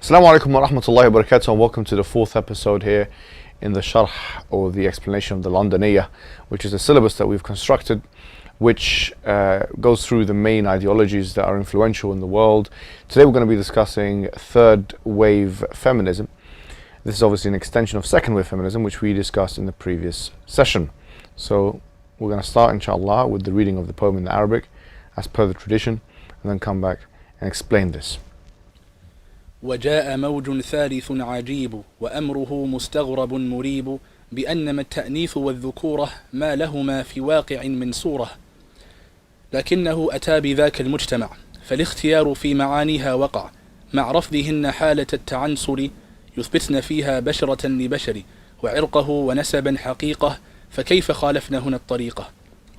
Assalamu alaikum wa rahmatullahi wa barakatuh, and welcome to the fourth episode here in the sharh, or the explanation of the Londoniyyah, which is a syllabus that we've constructed which goes through the main ideologies that are influential in the world. Today we're going to be discussing third wave feminism. This is obviously an extension of second wave feminism, which we discussed in the previous session. So we're going to start inshallah with the reading of the poem in the Arabic as per the tradition, and then come back and explain this. وجاء موج ثالث عجيب وأمره مستغرب مريب بأنما التأنيث والذكورة ما لهما في واقع من صورة، لكنه أتى بذاك المجتمع فالاختيار في معانيها وقع مع رفضهن حالة التعنصر، يثبتن فيها بشرة لبشر وعرقه ونسبا حقيقة، فكيف خالفن هنا الطريقة؟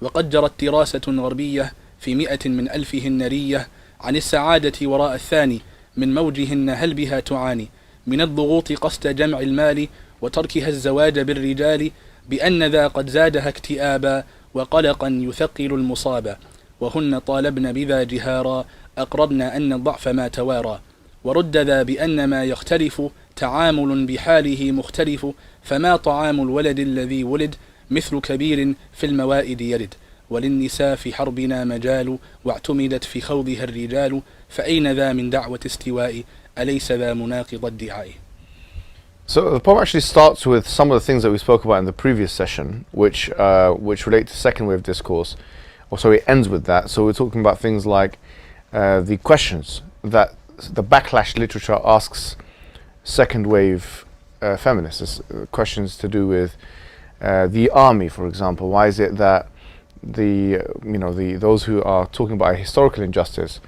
وقد جرت دراسة غربية في 100 من ألفهن رية عن السعادة وراء الثاني من موجهن هل بها تعاني من الضغوط قصد جمع المال وتركها الزواج بالرجال، بأن ذا قد زادها اكتئابا وقلقا يثقل المصابا، وهن طالبن بذا جهارا أقربن أن الضعف ما توارى، ورد ذا بأن ما يختلف تعامل بحاله مختلف، فما طعام الولد الذي ولد مثل كبير في الموائد يرد، وللنساء في حربنا مجال واعتمدت في خوضها الرجال، فأين ذا من دعوة استواء أليس ذا مناقض الدعاء. So the poem actually starts with some of the things that we spoke about in the previous session, which relate to second wave discourse. Also, it ends with that. So we're talking about things like the questions that the backlash literature asks second wave feminists. Questions to do with the army, for example. Why is it that those who are talking about a historical injustice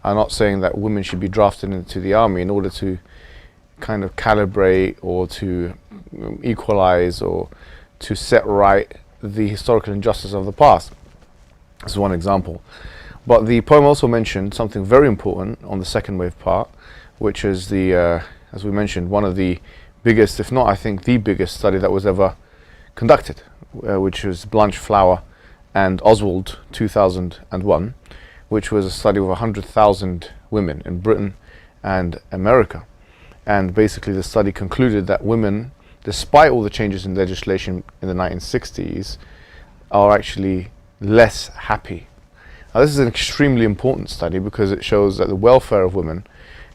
are not saying that women should be drafted into the army in order to kind of calibrate or to equalize or to set right the historical injustice of the past? This is one example. But the poem also mentioned something very important on the second wave part, which is as we mentioned, one of the biggest, if not I think the biggest study that was ever conducted, which was Blanche Flower and Oswald 2001, which was a study of 100,000 women in Britain and America. And basically the study concluded that women, despite all the changes in legislation in the 1960s, are actually less happy. Now this is an extremely important study because it shows that the welfare of women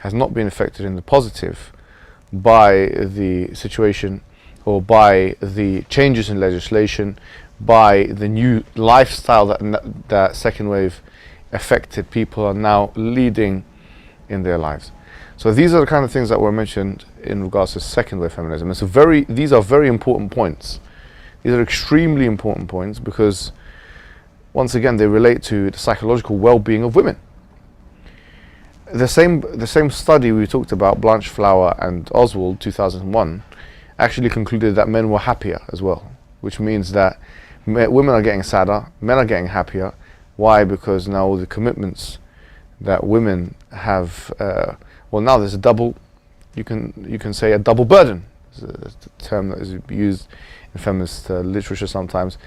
has not been affected in the positive by the situation or by the changes in legislation, by the new lifestyle that second wave affected people are now leading in their lives. So these are the kind of things that were mentioned in regards to second wave feminism. And so these are very important points. These are extremely important points because once again they relate to the psychological well-being of women. The same study we talked about, Blanche Flower and Oswald 2001, actually concluded that men were happier as well, which means that women are getting sadder, men are getting happier. Why? Because now all the commitments that women have, now there's a double, you can say a double burden. It's a term that is used in feminist literature sometimes.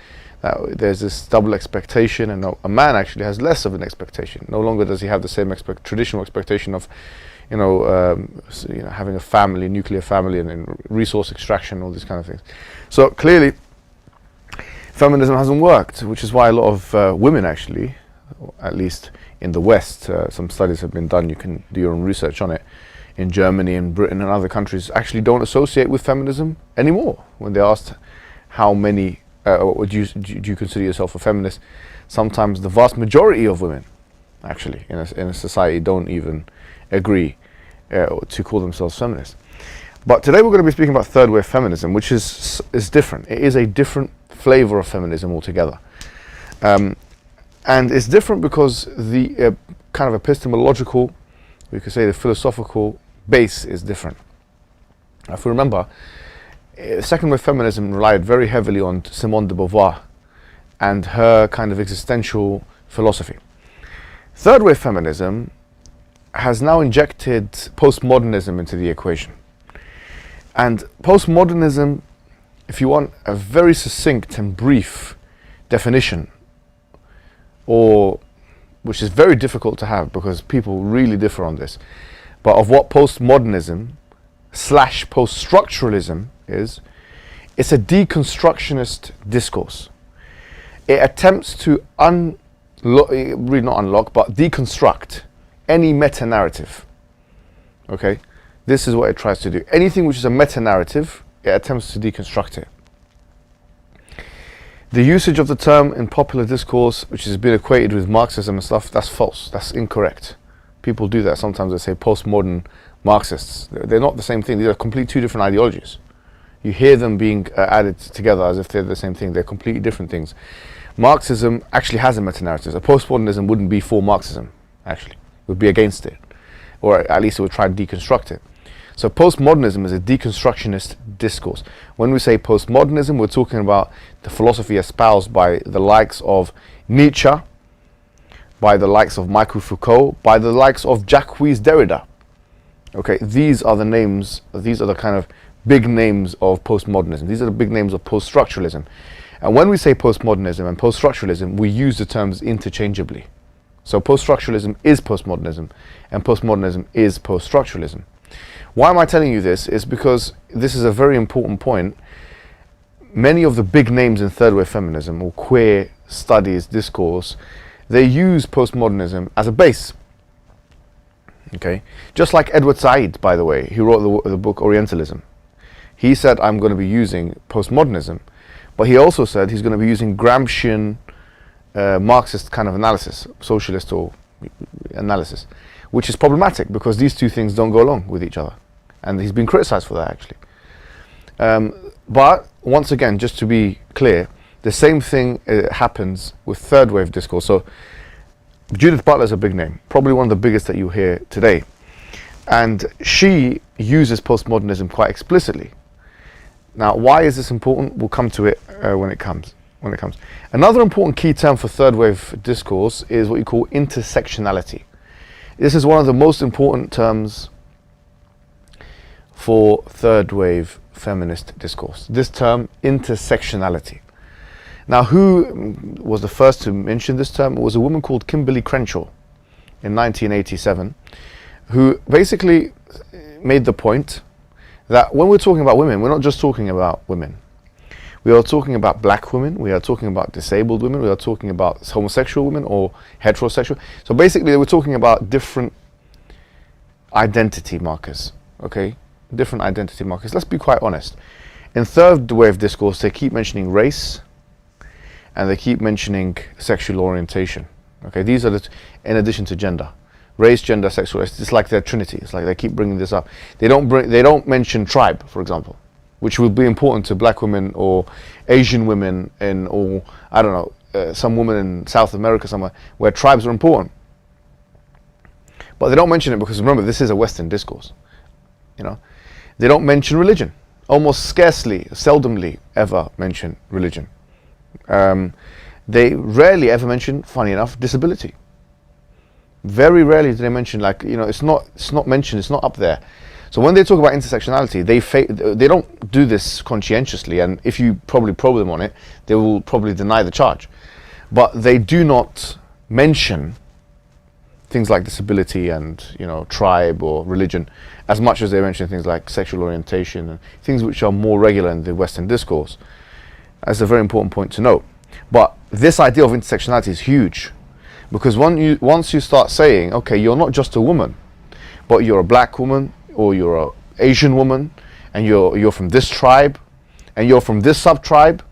That there's this double expectation, and a man actually has less of an expectation. No longer does he have the same traditional expectation of, having a family, nuclear family, and resource extraction, all these kind of things. So clearly, feminism hasn't worked, which is why a lot of women actually, at least in the West, some studies have been done, you can do your own research on it, in Germany and Britain and other countries, actually don't associate with feminism anymore. When they're asked how many, do you consider yourself a feminist, sometimes the vast majority of women actually in a society don't even agree to call themselves feminists. But today we're going to be speaking about third wave feminism, which is different. It is a different flavor of feminism altogether. And it's different because the kind of epistemological, we could say the philosophical base is different. If we remember, second wave feminism relied very heavily on Simone de Beauvoir and her kind of existential philosophy. Third wave feminism has now injected postmodernism into the equation. And postmodernism, if you want a very succinct and brief definition, which is very difficult to have because people really differ on this, but of what postmodernism / post-structuralism is, it's a deconstructionist discourse. It attempts to really not unlock, but deconstruct any meta-narrative. Okay? This is what it tries to do. Anything which is a meta-narrative, it attempts to deconstruct it. The usage of the term in popular discourse, which has been equated with Marxism and stuff, that's false. That's incorrect. People do that. Sometimes they say postmodern Marxists. They're not the same thing. These are completely two different ideologies. You hear them being added together as if they're the same thing. They're completely different things. Marxism actually has a meta-narrative. A postmodernism wouldn't be for Marxism, actually. It would be against it. Or at least it would try to deconstruct it. So postmodernism is a deconstructionist discourse. When we say postmodernism, we're talking about the philosophy espoused by the likes of Nietzsche, by the likes of Michel Foucault, by the likes of Jacques Derrida. Okay, these are the names, these are the kind of big names of postmodernism. These are the big names of post-structuralism. And when we say postmodernism and post-structuralism, we use the terms interchangeably. So post-structuralism is postmodernism, and postmodernism is post-structuralism. Why am I telling you this? Is because this is a very important point. Many of the big names in third wave feminism or queer studies, discourse, they use postmodernism as a base. Okay, just like Edward Said, by the way, he wrote the book Orientalism. He said, I'm going to be using postmodernism, but he also said he's going to be using Gramscian Marxist kind of analysis, socialist or analysis, which is problematic because these two things don't go along with each other. And he's been criticized for that, actually. But once again, just to be clear, the same thing happens with third wave discourse. So Judith Butler is a big name, probably one of the biggest that you hear today. And she uses postmodernism quite explicitly. Now, why is this important? We'll come to it when it comes. Another important key term for third wave discourse is what you call intersectionality. This is one of the most important terms for third wave feminist discourse. This term, intersectionality. Now, who was the first to mention this term? It was a woman called Kimberly Crenshaw in 1987, who basically made the point that when we're talking about women, we're not just talking about women. We are talking about black women, we are talking about disabled women, we are talking about homosexual women or heterosexual. So basically we're talking about different identity markers, okay? Different identity markers. Let's be quite honest. In third wave discourse, they keep mentioning race and they keep mentioning sexual orientation. Okay, these are the, in addition to gender. Race, gender, sexual, it's like their trinity. It's like they keep bringing this up. They don't mention tribe, for example, which would be important to black women or Asian women or I don't know, some women in South America somewhere where tribes are important. But they don't mention it because remember, this is a Western discourse. You know, they don't mention religion. Almost scarcely, seldomly ever mention religion. They rarely ever mention, funny enough, disability. Very rarely do they mention, like, you know, it's not mentioned, it's not up there. So when they talk about intersectionality, they don't do this conscientiously, and if you probably probe them on it, they will probably deny the charge. But they do not mention things like disability and, you know, tribe or religion as much as they mention things like sexual orientation and things which are more regular in the Western discourse. That's a very important point to note. But this idea of intersectionality is huge, because once you start saying, okay, you're not just a woman, but you're a black woman, or you're an Asian woman, and you're from this tribe, and you're from this sub-tribe,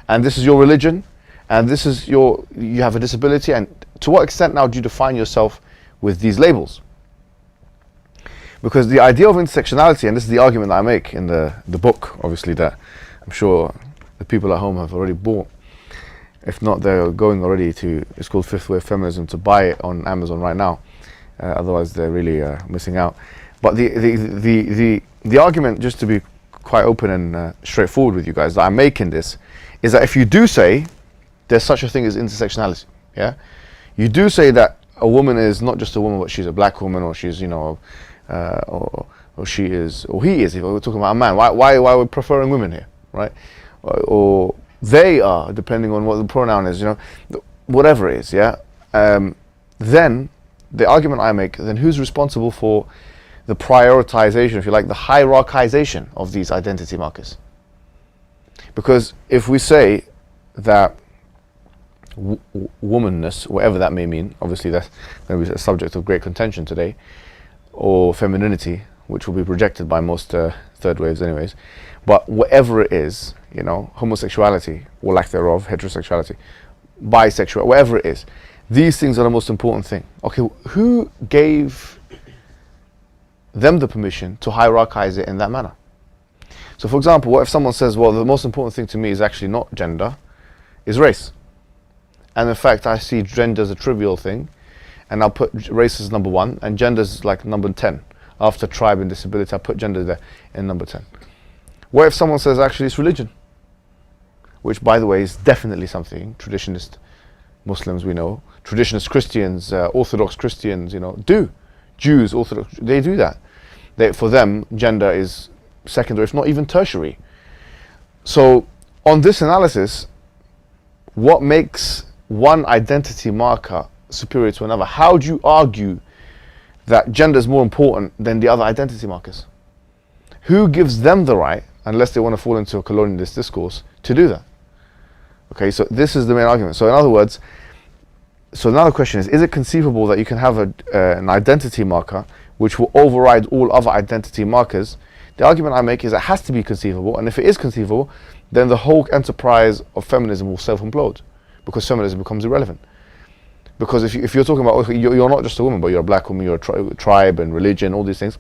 and this is your religion, and this is you have a disability, and to what extent now do you define yourself with these labels? Because the idea of intersectionality, and this is the argument that I make in the book, obviously, that I'm sure the people at home have already bought. If not, they're going already to, it's called Fifth Wave Feminism, to buy it on Amazon right now. Otherwise, they're really missing out. But the argument, just to be quite open and straightforward with you guys, that I'm making this, is that if you do say there's such a thing as intersectionality, yeah, you do say that a woman is not just a woman, but she's a black woman, or she's, you know, or she is, or he is. If we're talking about a man, why are we preferring women here, right? Or they are, depending on what the pronoun is, you know, whatever it is, yeah. Then the argument I make, then who's responsible for the prioritization, if you like, the hierarchization of these identity markers. Because if we say that womanness, whatever that may mean, obviously that's going to be a subject of great contention today, or femininity, which will be rejected by most third waves anyways, but whatever it is, you know, homosexuality or lack thereof, heterosexuality, bisexual, whatever it is, these things are the most important thing. Okay, who gave them the permission to hierarchize it in that manner? So for example, what if someone says, well, the most important thing to me is actually not gender, is race. And in fact, I see gender as a trivial thing, and I'll put race as number 1, and gender is like number 10. After tribe and disability, I put gender there in number 10. What if someone says, actually, it's religion? Which, by the way, is definitely something traditionalist Muslims we know, traditionalist Christians, Orthodox Christians, you know, do. Jews, Orthodox, they do that. For them, gender is secondary, if not even tertiary. So, on this analysis, what makes one identity marker superior to another? How do you argue that gender is more important than the other identity markers? Who gives them the right, unless they want to fall into a colonialist discourse, to do that? Okay, so this is the main argument. So in other words, so another question is it conceivable that you can have an identity marker which will override all other identity markers? The argument I make is it has to be conceivable, and if it is conceivable, then the whole enterprise of feminism will self-implode, because feminism becomes irrelevant. Because if you're talking about, okay, you're not just a woman, but you're a black woman, you're a tribe and religion, all these things,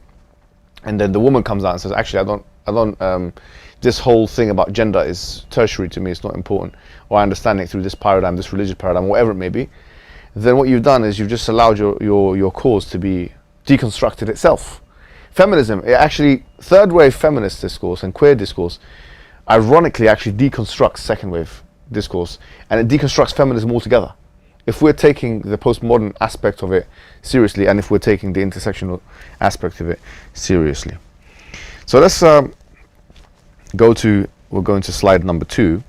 and then the woman comes out and says, actually, I don't, this whole thing about gender is tertiary to me, it's not important, or I understand it through this paradigm, this religious paradigm, whatever it may be, then what you've done is you've just allowed your cause to be deconstructed itself. Feminism, it actually, third wave feminist discourse and queer discourse, ironically actually deconstructs second wave discourse, and it deconstructs feminism altogether. If we're taking the postmodern aspect of it seriously, and if we're taking the intersectional aspect of it seriously. So let's we'll go into slide number 2.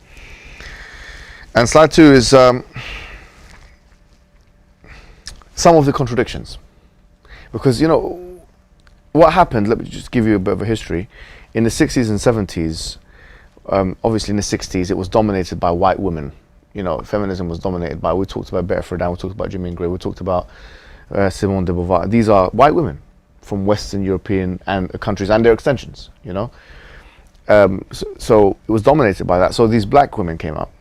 And slide 2 is some of the contradictions. Because, you know, what happened, let me just give you a bit of a history. In the 60s and 70s, obviously in the 60s, it was dominated by white women. You know, feminism was dominated by, we talked about Betty Friedan, we talked about Jimmy Gray, we talked about Simone de Beauvoir. These are white women from Western European and countries and their extensions, you know. So it was dominated by that. So these black women came up.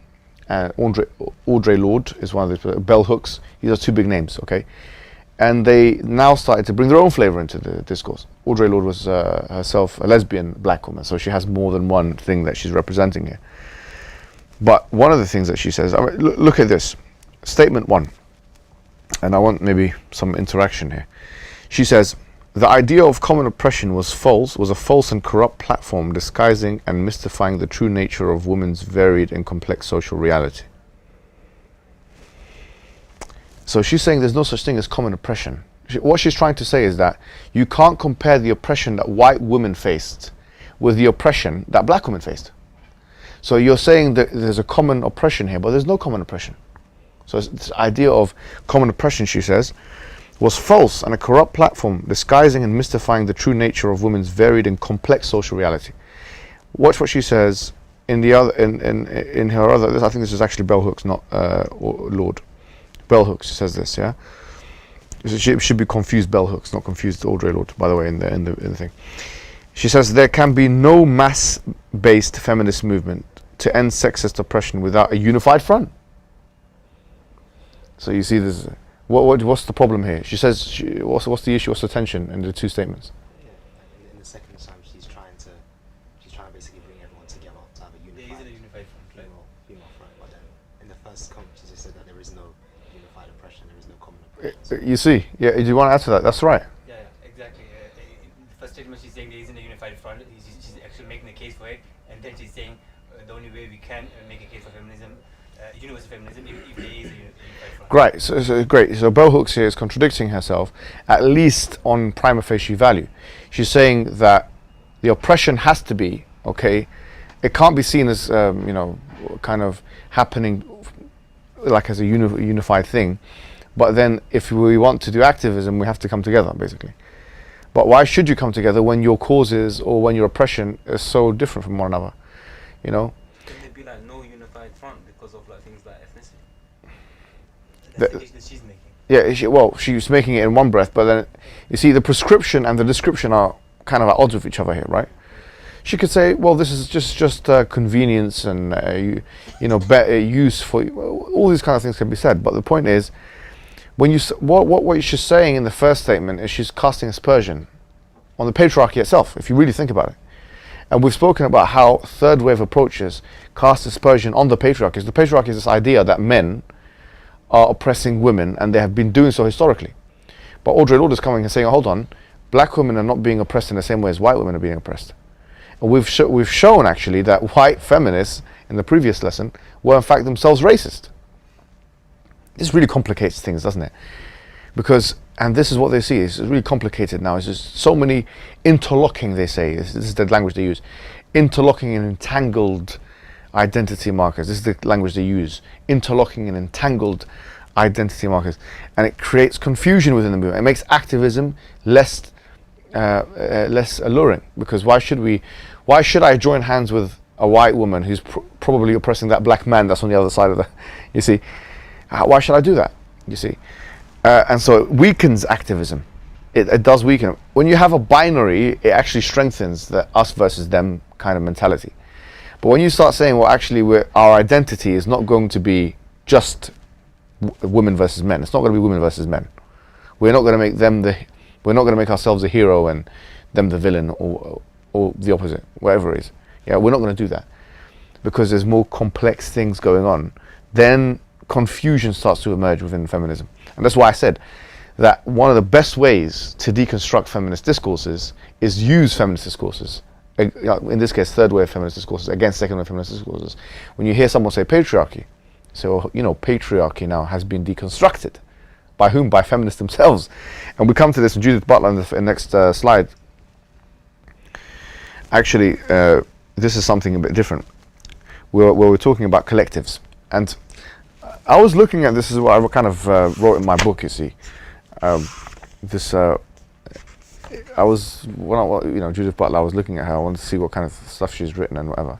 Audre Lorde is one of the bell hooks. These are 2 big names, okay? And they now started to bring their own flavor into the discourse. Audre Lorde was herself a lesbian black woman, so she has more than one thing that she's representing here. But one of the things that she says, I mean, look at this, statement 1, and I want maybe some interaction here. She says, the idea of common oppression was a false and corrupt platform disguising and mystifying the true nature of women's varied and complex social reality. So she's saying there's no such thing as common oppression. What she's trying to say is that you can't compare the oppression that white women faced with the oppression that black women faced. So you're saying that there's a common oppression here, but there's no common oppression. So this idea of common oppression, she says, was false and a corrupt platform disguising and mystifying the true nature of women's varied and complex social reality. Watch what she says in the other, in her other. I think this is actually bell hooks, not Lord. Bell hooks says this, yeah. It should be confused bell hooks, not confused Audre Lorde, by the way, in the thing. She says there can be no mass-based feminist movement to end sexist oppression without a unified front. So you see this. What's the problem here? She says, what's the issue? What's the tension in the 2 statements? Yeah, in the second time, she's trying to basically bring everyone together to have a unified female front. But then in the first comment, she just said that there is no unified oppression, there is no common oppression. You see, yeah. Do you want to add to that? That's right. Yeah, exactly. In the first statement, she's saying there isn't a unified front. She's actually making a case for it, and then she's saying the only way we can make a case for feminism, universal feminism, if there is a unified front. Great. So great. So bell hooks here is contradicting herself, at least on prima facie value. She's saying that the oppression has to be okay. It can't be seen as you know, kind of happening like as a unified thing. But then if we want to do activism, we have to come together, basically. But why should you come together when your causes or when your oppression is so different from one another? You know? Can there be like no unified front because of like things like ethnicity? That's the case that she's making. Yeah, she's making it in one breath, but then you see the prescription and the description are kind of at odds with each other here, right? She could say, well, this is just convenience and better use for all these kind of things can be said. But the point is, when you what she's saying in the first statement is she's casting aspersion on the patriarchy itself, if you really think about it. And we've spoken about how third wave approaches cast aspersion on the patriarchy. The patriarchy is this idea that men are oppressing women, and they have been doing so historically. But Audre Lorde is coming and saying, hold on, black women are not being oppressed in the same way as white women are being oppressed. And we've shown actually that white feminists in the previous lesson were in fact themselves racist. This really complicates things, doesn't it? Because, and this is what they see, it's really complicated now. It's just so many interlocking, they say, this is the language they use, interlocking and entangled identity markers. This is the language they use, interlocking and entangled identity markers. And it creates confusion within the movement. It makes activism less alluring, because why should I join hands with a white woman who's probably oppressing that black man that's on the other side of the, you see, why should I do that, you see? And so it weakens activism. It does weaken it. When you have a binary, it actually strengthens the us versus them kind of mentality. But when you start saying, well, actually our identity is not going to be just women versus men, it's not going to be women versus men, we're not going to make them we're not going to make ourselves a hero and them the villain, or the opposite, whatever it is. Yeah, we're not going to do that, because there's more complex things going on. Then confusion starts to emerge within feminism. And that's why I said that one of the best ways to deconstruct feminist discourses is use feminist discourses. In this case, third wave feminist discourses against second wave feminist discourses. When you hear someone say patriarchy, so patriarchy now has been deconstructed. By whom? By feminists themselves. And we come to this in Judith Butler in the next slide. Actually, this is something a bit different. Where we're talking about collectives. And I was looking at this, is what I kind of wrote in my book, you see. Judith Butler, I was looking at her, I wanted to see what kind of stuff she's written and whatever.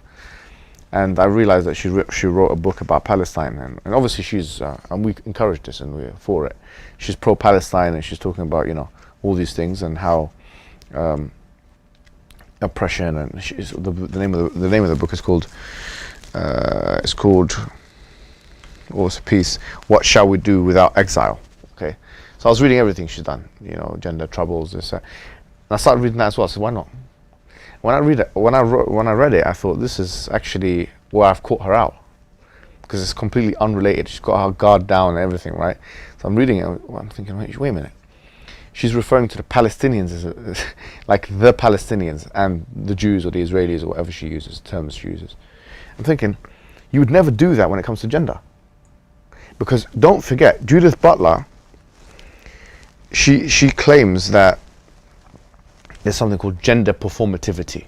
And I realized that she wrote a book about Palestine, and obviously she's, and we encourage this and we're for it. She's pro-Palestine, and she's talking about, all these things, and how oppression, and the name of the book is called, what was the piece? What Shall We Do Without Exile? Okay, so I was reading everything she's done, gender troubles, this, and I started reading that as well. So why not? When I read it, I thought this is actually where I've caught her out, because it's completely unrelated. She's got her guard down and everything, right? So I'm reading it, I'm thinking, wait a minute. She's referring to the Palestinians as like the Palestinians and the Jews or the Israelis or whatever she uses, terms she uses. I'm thinking, you would never do that when it comes to gender. Because don't forget, Judith Butler, she claims that there's something called gender performativity.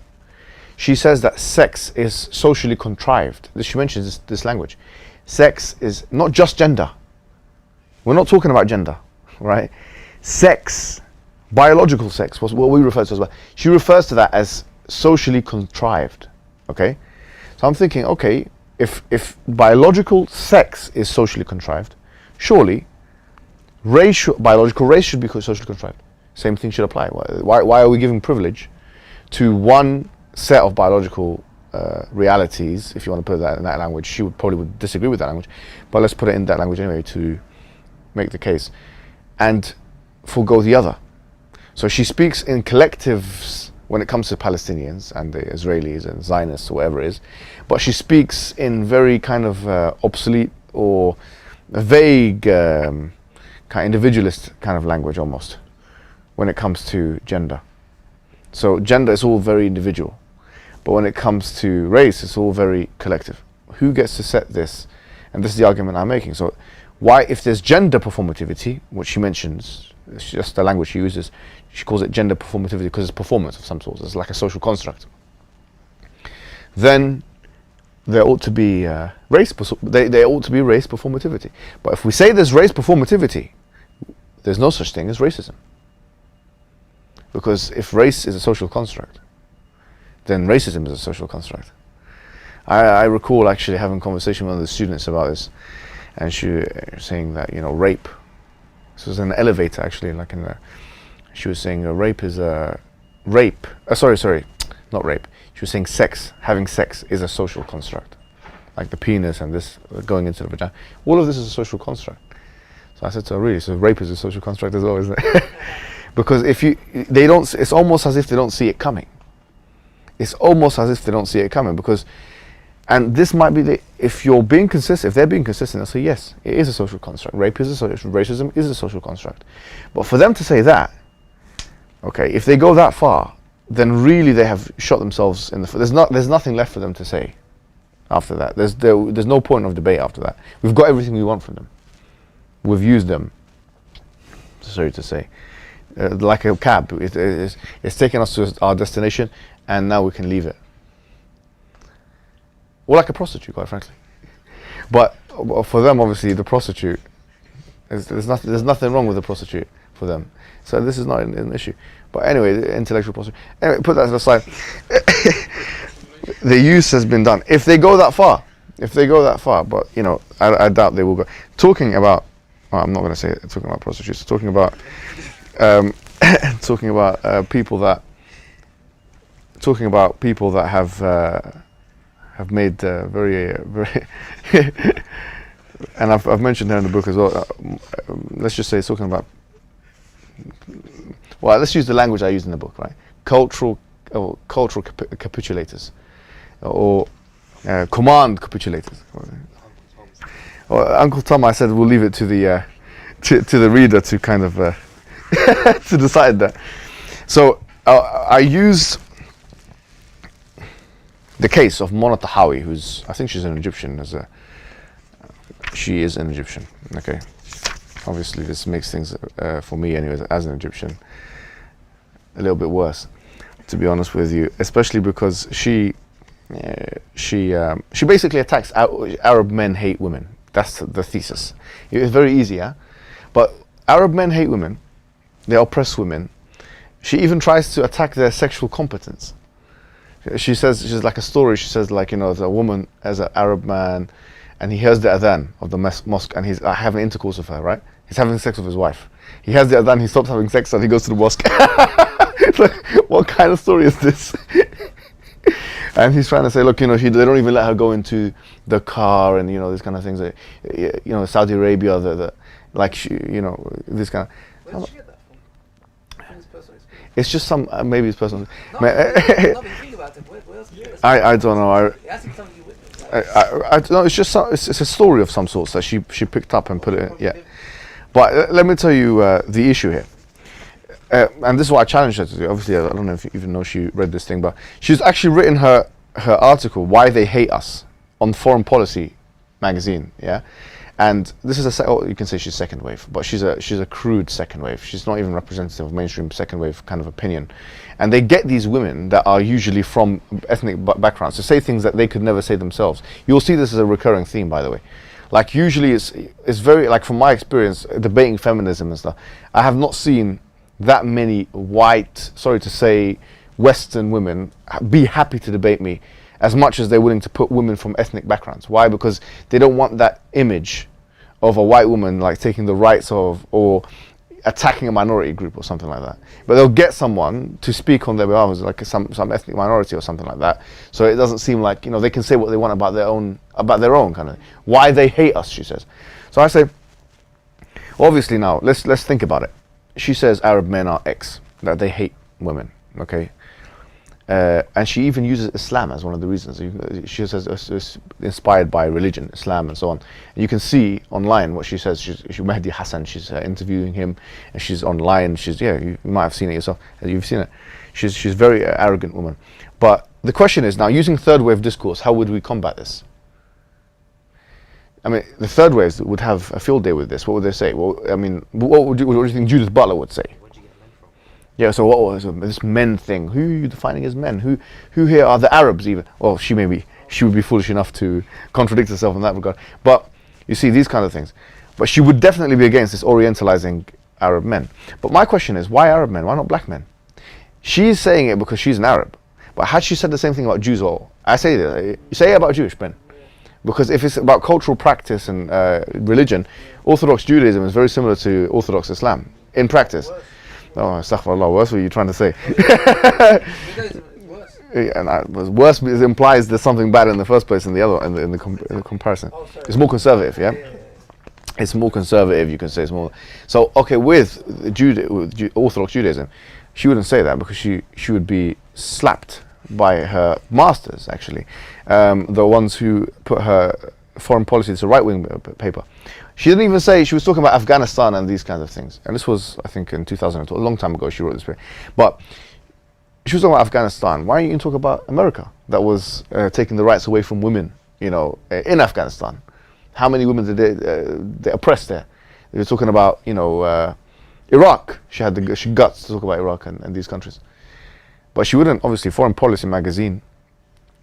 She says that sex is socially contrived. She mentions this language. Sex is not just gender. We're not talking about gender, right? Sex, biological sex, was what we refer to as well. She refers to that as socially contrived, okay? So I'm thinking, okay, if biological sex is socially contrived, surely biological race should be socially contrived. Same thing should apply. Why are we giving privilege to one set of biological realities, if you want to put that in that language? She probably would disagree with that language, but let's put it in that language anyway to make the case, and forego the other. So she speaks in collectives when it comes to Palestinians and the Israelis and Zionists or whatever it is, but she speaks in very kind of obsolete or vague, kind of individualist kind of language almost when it comes to gender. So gender is all very individual, but when it comes to race, it's all very collective. Who gets to set this? And this is the argument I'm making. So why, if there's gender performativity, which she mentions, it's just the language she uses, she calls it gender performativity because it's performance of some sort, it's like a social construct, then there ought to be there ought to be race performativity. But if we say there's race performativity, there's no such thing as racism. Because if race is a social construct, then racism is a social construct. I recall actually having a conversation with one of the students about this, and she was saying that, you know, rape, this was in an elevator actually, like in the, she was saying rape is a, sorry, not rape, she was saying having sex is a social construct. Like the penis and this going into the vagina, all of this is a social construct. So I said to her, really, so rape is a social construct as well, isn't it? Because they don't, it's almost as if they don't see it coming. It's almost as if they don't see it coming, because, and this might be if you're being consistent, if they're being consistent, they'll say, yes, it is a social construct. Racism is a social construct. But for them to say that, okay, if they go that far, then really they have shot themselves in the foot. There's nothing left for them to say after that. There's no point of debate after that. We've got everything we want from them. We've used them, sorry to say, like a cab. It's taken us to our destination, and now we can leave it. Or like a prostitute, quite frankly. But for them, obviously, the prostitute, there's nothing wrong with the prostitute for them. So this is not an issue. But anyway, the intellectual prostitute. Anyway, put that to the side. The use has been done. If they go that far, but you know, I doubt they will go. Talking about, I'm not going to say it, talking about prostitutes. Talking about people that have made very and I've mentioned her in the book as well. Let's just say it's talking about. Well, let's use the language I used in the book, right? Cultural capitulators, or command capitulators. Or Uncle Tom, I said we'll leave it to the reader to kind of to decide that. So I used the case of Mona Tahawi, who's, I think she's an Egyptian, she is an Egyptian, okay? Obviously this makes things, for me anyways, as an Egyptian, a little bit worse, to be honest with you, especially because she basically attacks Arab men hate women. That's the thesis. It's very easy, yeah? But Arab men hate women, they oppress women. She even tries to attack their sexual competence. She says, she's like a story, she says, like, you know, the woman as an Arab man, and he hears the adhan of the mosque, and he's having intercourse with her, right? He's having sex with his wife. He has the adhan, he stops having sex, and he goes to the mosque. It's like, what kind of story is this? And he's trying to say, look, you know, they don't even let her go into the car, and, you know, these kind of things. You know, Saudi Arabia, like, you know, this kind of. Where did she get that from? His personal experience? It's just some, maybe it's personal. No, but think about it. Where else did you get that? I don't know. It has to be something you witnessed. I don't know. It's just it's a story of some sort that she picked up and put it in. Yeah. But let me tell you the issue here. And this is what I challenged her to do. Obviously, I don't know if you even know she read this thing, but she's actually written her article, Why They Hate Us, on Foreign Policy magazine, yeah? And this is you can say she's second wave, but she's a crude second wave. She's not even representative of mainstream second wave kind of opinion. And they get these women that are usually from ethnic backgrounds to say things that they could never say themselves. You'll see this as a recurring theme, by the way. Like, usually it's very, like, from my experience, debating feminism and stuff, I have not seen that many white, sorry to say, Western women be happy to debate me as much as they're willing to put women from ethnic backgrounds. Why? Because they don't want that image of a white woman like taking the rights of, or attacking a minority group or something like that. But they'll get someone to speak on their behalf, like some ethnic minority or something like that. So it doesn't seem like, you know, they can say what they want about their own kind of. Why they hate us, she says. So I say, obviously now let's think about it. She says Arab men are X, that they hate women, okay? And she even uses Islam as one of the reasons. She says it's inspired by religion, Islam, and so on. And you can see online what she says. She's Mehdi Hassan. She's interviewing him, and she's online. You might have seen it yourself. You've seen it. She's a very arrogant woman. But the question is now, using third wave discourse, how would we combat this? I mean, the third waves would have a field day with this. What would they say? Well, I mean, what do you think Judith Butler would say? Yeah, so what was this men thing? Who are you defining as men? Who here are the Arabs even? Well, she would be foolish enough to contradict herself in that regard. But you see, these kind of things. But she would definitely be against this orientalizing Arab men. But my question is, why Arab men? Why not black men? She's saying it because she's an Arab. But had she said the same thing about Jews, or I say that, you say it about Jewish men. Because if it's about cultural practice and religion, Orthodox Judaism is very similar to Orthodox Islam in practice. Oh, astaghfirullah, worse, what are you trying to say? And worse implies there's something bad in the first place in the other, in the comparison. It's more conservative, yeah? It's more conservative, you can say. It's more. So, okay, with Orthodox Judaism, she wouldn't say that because she would be slapped by her masters, actually, the ones who put her foreign policy. It's a right-wing paper. She didn't even say, she was talking about Afghanistan and these kinds of things. And this was, I think, in 2012, a long time ago she wrote this paper. But she was talking about Afghanistan. Why don't you talk about America that was taking the rights away from women, in Afghanistan? How many women did they oppress there? They were talking about, Iraq. She had the guts to talk about Iraq and these countries. But she wouldn't, obviously, Foreign Policy magazine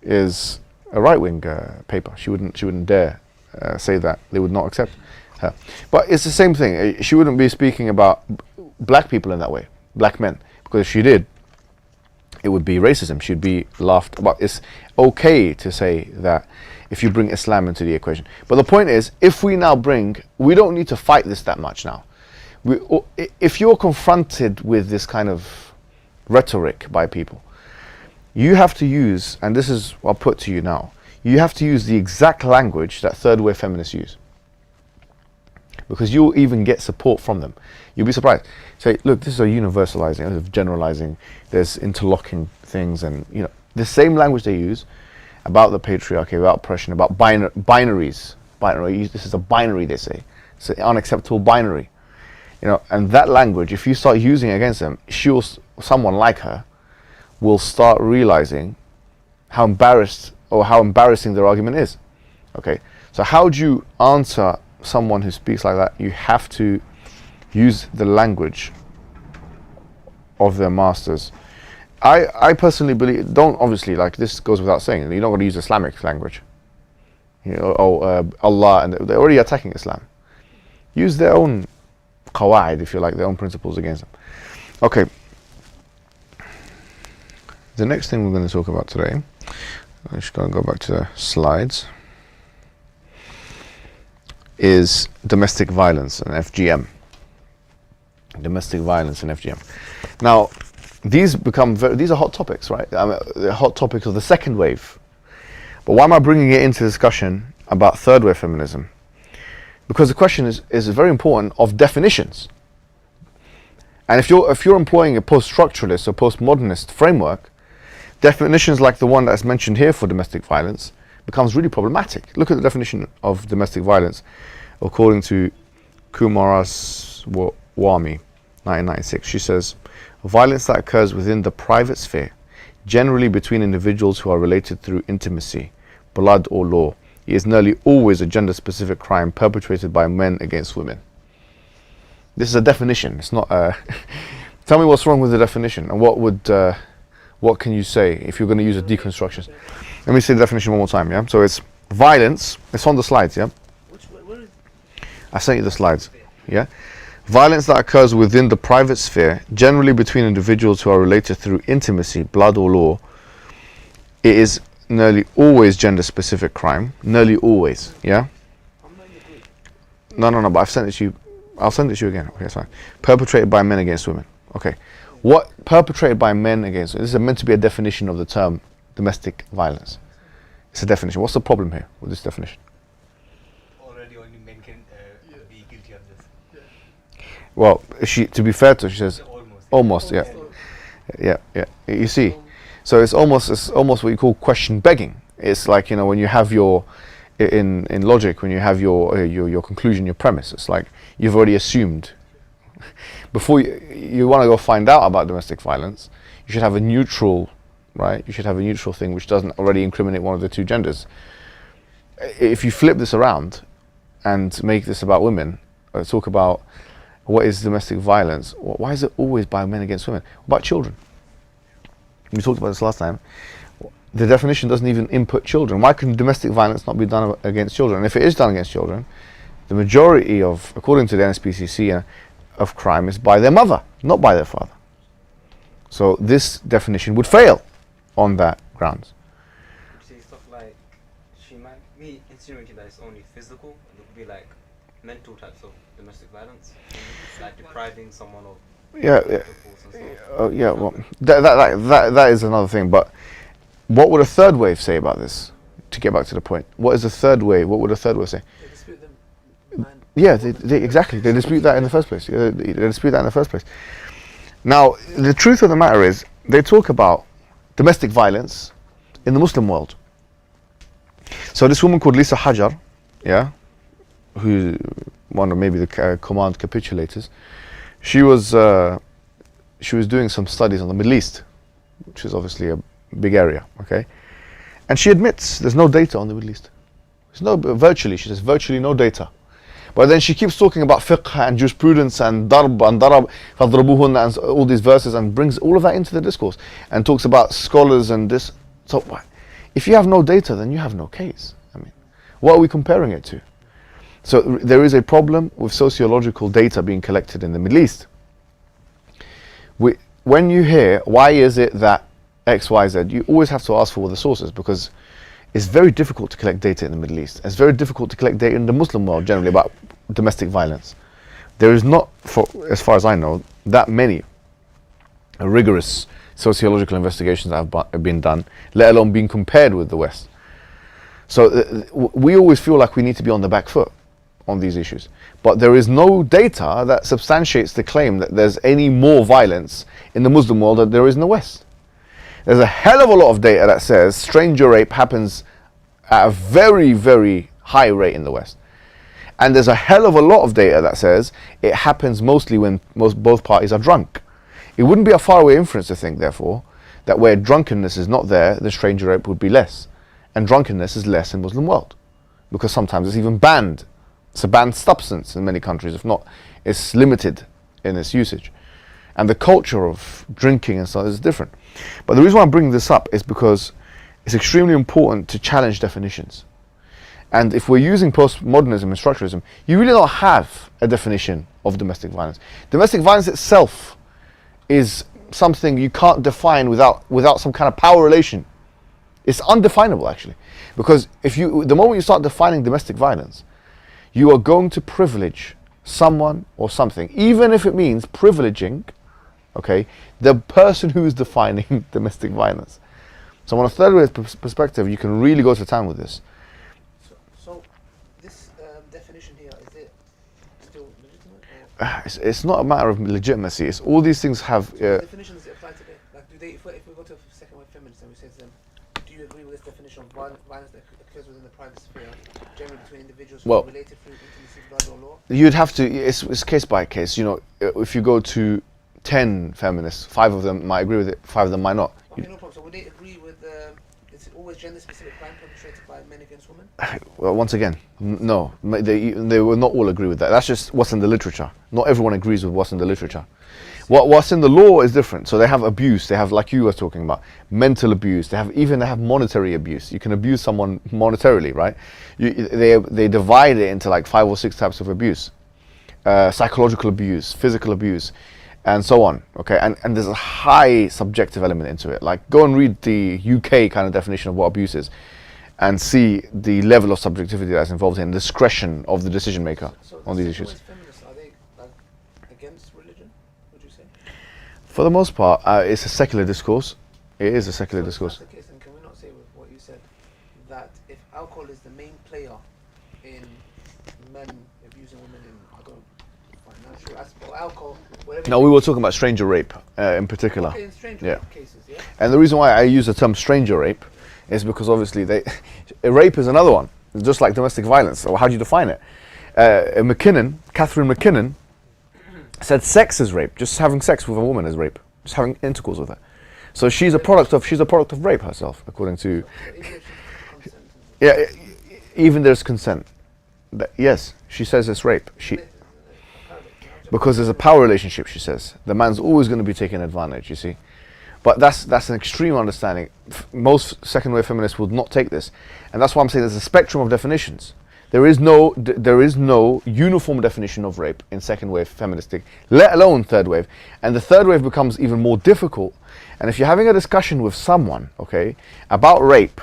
is a right-wing paper. She wouldn't dare say that. They would not accept her. But it's the same thing. She wouldn't be speaking about black people in that way, black men, because if she did, it would be racism. She'd be laughed about. It's okay to say that if you bring Islam into the equation. But the point is, if we now we don't need to fight this that much now. If you're confronted with this kind of rhetoric by people, you have to use, and this is what I'll put to you now, you have to use the exact language that third wave feminists use. Because you'll even get support from them. You'll be surprised. Say, look, this is a universalizing, generalizing, there's interlocking things, and the same language they use about the patriarchy, about oppression, about binaries. This is a binary, they say. It's an unacceptable binary. And that language, if you start using it against them, someone like her will start realizing how embarrassing their argument is. Okay, so how do you answer someone who speaks like that? You have to use the language of their masters. I personally believe, obviously, like this goes without saying, you're not going to use Islamic language. Allah, and they're already attacking Islam. Use their own qawaid, if you like, their own principles against them. Okay. The next thing we're going to talk about today, I'm just going to go back to the slides, is domestic violence and FGM. Domestic violence and FGM. Now, these are hot topics, right? They're hot topics of the second wave. But why am I bringing it into discussion about third wave feminism? Because the question is very important of definitions. And if you're employing a post-structuralist or post-modernist framework, definitions like the one that's mentioned here for domestic violence becomes really problematic. Look at the definition of domestic violence according to Kumaraswamy, 1996. She says, violence that occurs within the private sphere, generally between individuals who are related through intimacy, blood or law, is nearly always a gender-specific crime perpetrated by men against women. This is a definition. It's not a... Tell me what's wrong with the definition, and what can you say if you're going to use a deconstruction? Let me say the definition one more time, yeah? So it's violence. It's on the slides, yeah? I sent you the slides, yeah? Violence that occurs within the private sphere, generally between individuals who are related through intimacy, blood or law, it is nearly always gender-specific crime. Nearly always, yeah? No, but I've sent it to you. I'll send it to you again. Okay, that's fine. Perpetrated by men against women. Okay. What perpetrated by men against women? This is meant to be a definition of the term domestic violence. It's a definition. What's the problem here with this definition? Already only men can be guilty of this. Well, to be fair to her, she says almost, yeah. You see, so it's almost what you call question begging. It's like, when you have your in logic, when you have your conclusion, your premise, it's like you've already assumed. Before you want to go find out about domestic violence, you should have a neutral, right? You should have a neutral thing which doesn't already incriminate one of the two genders. If you flip this around and make this about women, talk about what is domestic violence, why is it always by men against women? What about children? We talked about this last time. The definition doesn't even input children. Why can domestic violence not be done against children? And if it is done against children, the majority of, according to the NSPCC, of crime is by their mother, not by their father. So this definition would fail on that grounds. You say stuff like she might be insinuating that it's only physical. It would be like mental types of domestic violence, like depriving someone of Yeah, yeah. Well, that is another thing. But what would a third wave say about this? To get back to the point, what is the third wave? What would a third wave say? They dispute them. Yeah, they exactly. They dispute that in the first place. They dispute that in the first place. Now, the truth of the matter is, they talk about domestic violence in the Muslim world. So this woman called Lisa Hajar, yeah, who's one of maybe the command capitulators, she was doing some studies on the Middle East, which is obviously a big area, okay? And she admits there's no data on the Middle East. There's no, virtually, she says, virtually no data. But then she keeps talking about fiqh and jurisprudence and darb and darab, fadраbuhun, and all these verses, and brings all of that into the discourse and talks about scholars and this. So if you have no data, then you have no case. I mean, what are we comparing it to? So there is a problem with sociological data being collected in the Middle East. When you hear, why is it that X, Y, Z, you always have to ask for the sources, because it's very difficult to collect data in the Middle East. It's very difficult to collect data in the Muslim world generally about domestic violence. There is not, as far as I know, that many rigorous sociological investigations that have been done, let alone being compared with the West. So we always feel like we need to be on the back foot on these issues. But there is no data that substantiates the claim that there's any more violence in the Muslim world than there is in the West. There's a hell of a lot of data that says stranger rape happens at a very, very high rate in the West. And there's a hell of a lot of data that says it happens mostly when both parties are drunk. It wouldn't be a faraway inference to think, therefore, that where drunkenness is not there, the stranger rape would be less. And drunkenness is less in the Muslim world, because sometimes it's even banned. It's a banned substance in many countries. If not, it's limited in its usage. And the culture of drinking and stuff is different. But the reason why I'm bringing this up is because it's extremely important to challenge definitions. And if we're using postmodernism and structuralism, you really don't have a definition of domestic violence. Domestic violence itself is something you can't define without some kind of power relation. It's undefinable, actually. Because the moment you start defining domestic violence, you are going to privilege someone or something, even if it means privileging, okay, the person who is defining domestic violence. So on a third wave perspective, you can really go to town with this. So this definition here, is it still legitimate? It's not a matter of legitimacy. It's all these things have. So definitions that apply today. Like, do they? If we go to a second wave feminist and we say to them, do you agree with this definition of violence that occurs within the private sphere, generally between individuals who are related through intimacy, blood, or law? You'd have to. It's case by case. You know, if you go to 10 feminists, 5 of them might agree with it, 5 of them might not. Okay, no problem. So would they agree with is it always gender-specific crime perpetrated by men against women? Well, once again, no. They will not all agree with that. That's just what's in the literature. Not everyone agrees with what's in the literature. What's in the law is different. So they have abuse. They have, like you were talking about, mental abuse. They have monetary abuse. You can abuse someone monetarily, right? They divide it into like 5 or 6 types of abuse. Psychological abuse, physical abuse, and so on, okay? And there's a high subjective element into it. Like, go and read the UK kind of definition of what abuse is and see the level of subjectivity that's involved in discretion of the decision maker on these issues. Feminists, are they like against religion, would you say? For the most part, it's a secular discourse. It is a secular discourse. If that's the case, then can we not say with what you said, that if alcohol is the main player in men abusing women in, I don't know, financial aspect, or alcohol, whatever. No, we were talking about stranger rape in particular. Okay, in stranger rape cases, yeah. And the reason why I use the term stranger rape is because obviously rape is another one, just like domestic violence. So how do you define it? Catherine McKinnon said sex is rape. Just having sex with a woman is rape. Just having intercourse with her. So she's a product of rape herself, according to. Yeah, even there's consent. Yes, she says it's rape. Because there's a power relationship, she says. The man's always going to be taking advantage, you see. But that's an extreme understanding. Most second wave feminists would not take this. And that's why I'm saying there's a spectrum of definitions. There is no uniform definition of rape in second wave feministic, let alone third wave. And the third wave becomes even more difficult. And if you're having a discussion with someone, okay, about rape,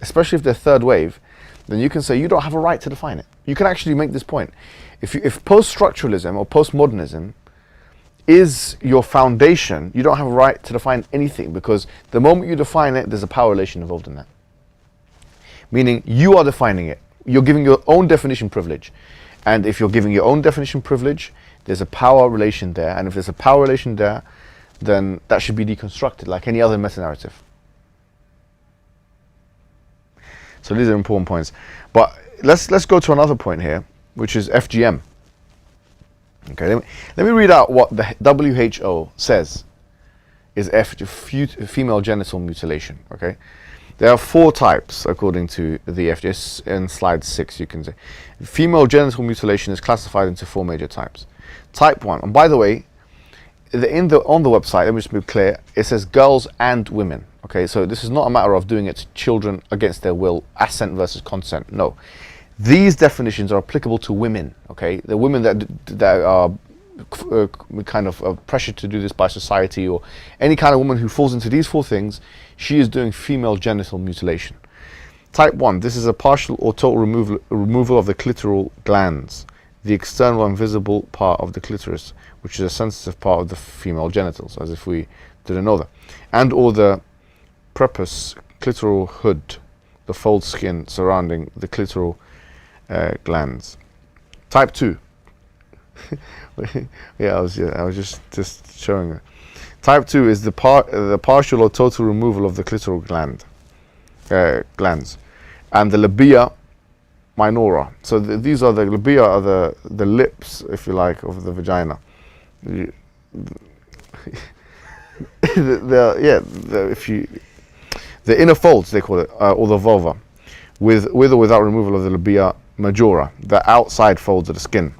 especially if they're third wave, then you can say you don't have a right to define it. You can actually make this point. If post-structuralism or postmodernism is your foundation, you don't have a right to define anything, because the moment you define it, there's a power relation involved in that. Meaning you are defining it. You're giving your own definition privilege. And if you're giving your own definition privilege, there's a power relation there. And if there's a power relation there, then that should be deconstructed like any other meta-narrative. So these are important points. But let's go to another point here, which is FGM. Okay, let me read out what the WHO says is female genital mutilation. Okay, there are 4 types according to the FDA. In slide 6, you can see female genital mutilation is classified into 4 major types. Type 1, and by the way, on the website, let me just be clear, it says girls and women. Okay, so this is not a matter of doing it to children against their will, assent versus consent. No, these definitions are applicable to women. Okay, the women that are kind of pressured to do this by society, or any kind of woman who falls into these 4 things, she is doing female genital mutilation. Type 1, this is a partial or total removal of the clitoral glands, the external and visible part of the clitoris, which is a sensitive part of the female genitals, as if we didn't know that, and or the prepuce, clitoral hood, the fold skin surrounding the clitoral glands. Type 2. Yeah, I was just showing it. Type 2 is the partial or total removal of the clitoral glands, and the labia minora. So these are the labia, are the lips, if you like, of the vagina. The inner folds, they call it, or the vulva, with or without removal of the labia majora, the outside folds of the skin.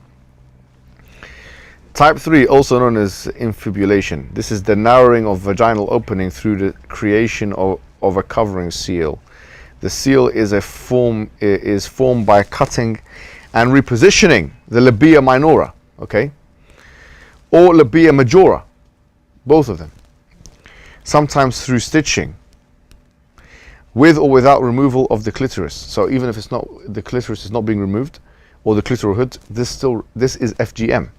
Type 3, also known as infibulation. This is the narrowing of vaginal opening through the creation of a covering seal. The seal is formed by cutting and repositioning the labia minora, okay, or labia majora, both of them, sometimes through stitching, with or without removal of the clitoris. So even if the clitoris is not being removed, or the clitoral hood, this is FGM.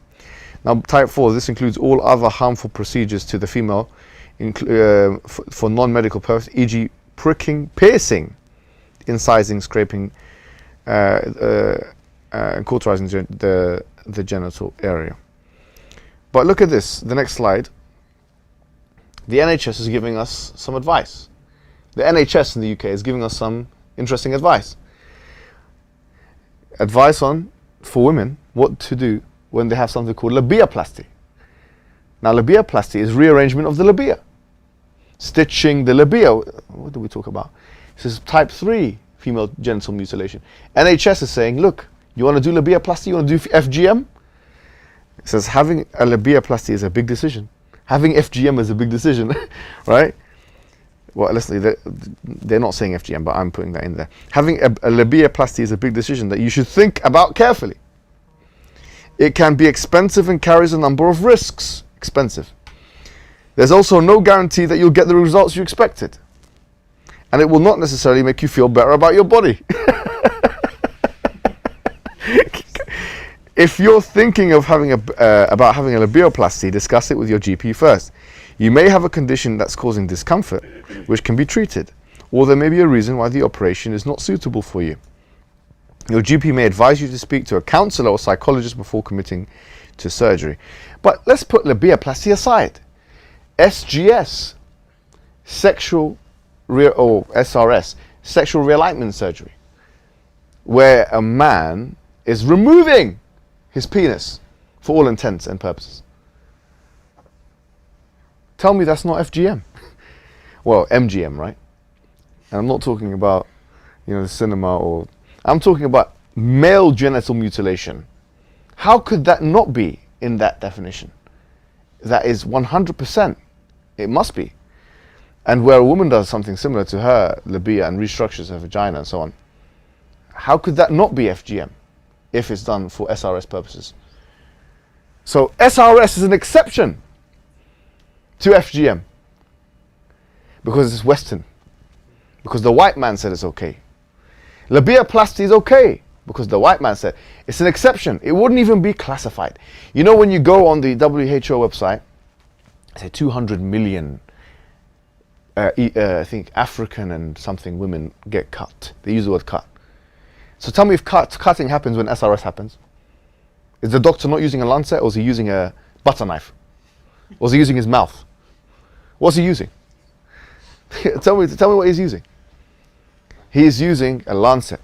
Now, type 4, this includes all other harmful procedures to the female for non-medical purposes, e.g. pricking, piercing, incising, scraping, and cauterizing the genital area. But look at this, the next slide. The NHS is giving us some advice. The NHS in the UK is giving us some interesting advice. Advice for women, what to do when they have something called labiaplasty. Now, labiaplasty is rearrangement of the labia. Stitching the labia. What do we talk about? This is type 3 female genital mutilation. NHS is saying, look, you want to do labiaplasty? You want to do FGM? It says having a labiaplasty is a big decision. Having FGM is a big decision, right? Well, listen, they're not saying FGM, but I'm putting that in there. Having a labiaplasty is a big decision that you should think about carefully. It can be expensive and carries a number of risks. Expensive. There's also no guarantee that you'll get the results you expected. And it will not necessarily make you feel better about your body. If you're thinking of about having a labiaplasty, discuss it with your GP first. You may have a condition that's causing discomfort, which can be treated, or there may be a reason why the operation is not suitable for you. Your GP may advise you to speak to a counsellor or psychologist before committing to surgery. But let's put labiaplasty aside. SGS, SRS, sexual realignment surgery, where a man is removing his penis for all intents and purposes. Tell me that's not FGM. Well, MGM, right? And I'm not talking about, the cinema, or I'm talking about male genital mutilation. How could that not be in that definition? That is 100%. It must be. And where a woman does something similar to her labia and restructures her vagina and so on, how could that not be FGM if it's done for SRS purposes? So SRS is an exception to FGM because it's Western, because the white man said it's okay. Labiaplasty is okay because the white man said it's an exception. It wouldn't even be classified. You know, when you go on the WHO website, I say 200 million I think African and something women get cut. They use the word cut. So tell me if cutting happens when SRS happens. Is the doctor not using a lancet, or is he using a butter knife? Or is he using his mouth? What's he using? tell me what he's using. He's using a lancet.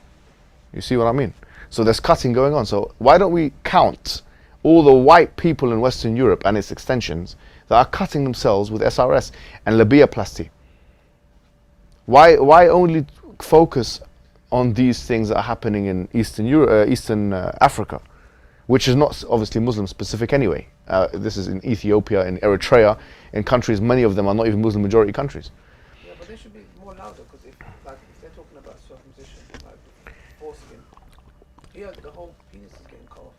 You see what I mean? So there's cutting going on. So why don't we count all the white people in Western Europe and its extensions that are cutting themselves with SRS and labiaplasty? Why only focus on these things that are happening in Eastern Africa, which is not obviously Muslim specific anyway. This is in Ethiopia, in Eritrea, in countries, many of them are not even Muslim majority countries. Yeah, but they should be more louder, because if they're talking about circumcision, like foreskin, here the whole penis is getting cut off.